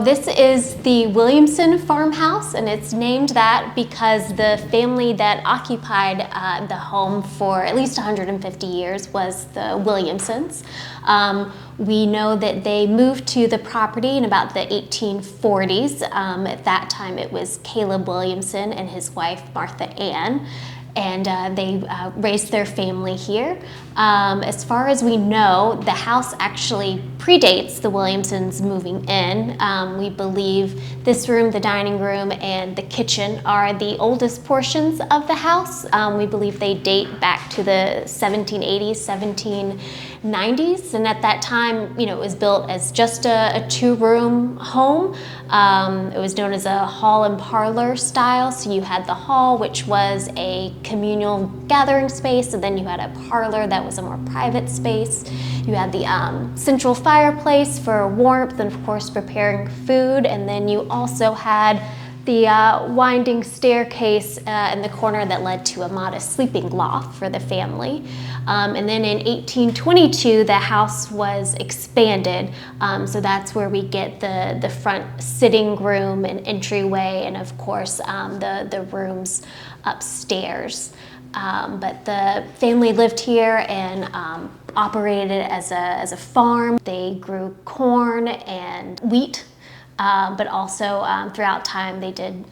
This is the Williamson farmhouse, and it's named that because the family that occupied the home for at least 150 years was the Williamsons. We know that they moved to the property in about the 1840s. At that time it was Caleb Williamson and his wife Martha Ann, and they raised their family here. As far as we know, the house actually predates the Williamsons moving in. We believe this room, the dining room, and the kitchen are the oldest portions of the house. We believe they date back to the 1780s, 1790s, and at that time, it was built as just a two-room home. It was known as a hall and parlor style, so you had the hall, which was a communal gathering space, and then you had a parlor that was a more private space. You had the central fireplace for warmth and of course preparing food, and then you also had the winding staircase in the corner that led to a modest sleeping loft for the family. And then in 1822, the house was expanded, so that's where we get the front sitting room and entryway, and of course the rooms upstairs. But the family lived here and operated it as a farm. They grew corn and wheat, but also throughout time they did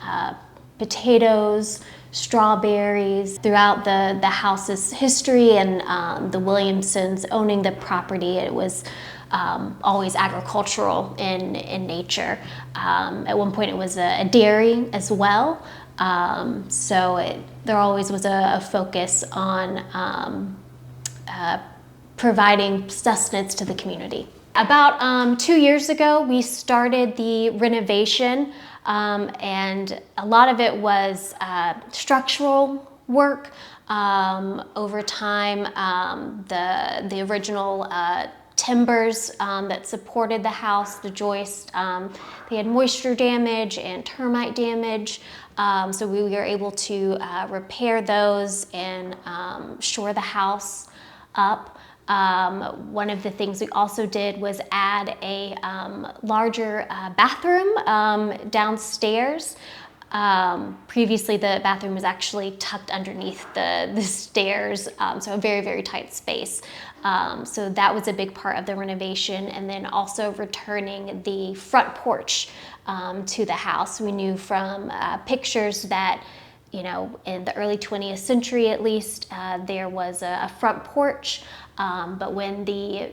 potatoes, strawberries. Throughout the house's history and the Williamsons owning the property, it was always agricultural in nature. At one point it was a dairy as well. There always was a focus on providing sustenance to the community. About 2 years ago, we started the renovation, and a lot of it was structural work. Over time, the original timbers that supported the house, the joist, they had moisture damage and termite damage. So we were able to repair those and shore the house up. One of the things we also did was add a larger bathroom downstairs. Previously the bathroom was actually tucked underneath the stairs, so a very, very tight space. So that was a big part of the renovation, and then also returning the front porch to the house. We knew from pictures that in the early 20th century at least, there was a front porch, but when the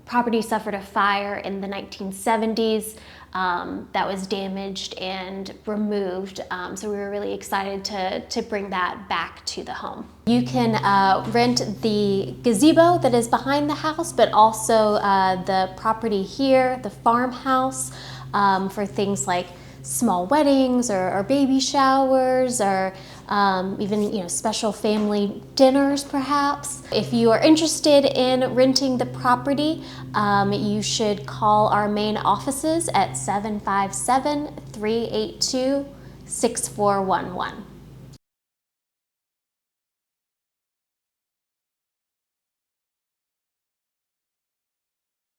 property suffered a fire in the 1970s, that was damaged and removed. So we were really excited to bring that back to the home. You can rent the gazebo that is behind the house, but also the property here, the farmhouse, for things like small weddings or baby showers, or even special family dinners perhaps. If you are interested in renting the property, you should call our main offices at 757-382-6411.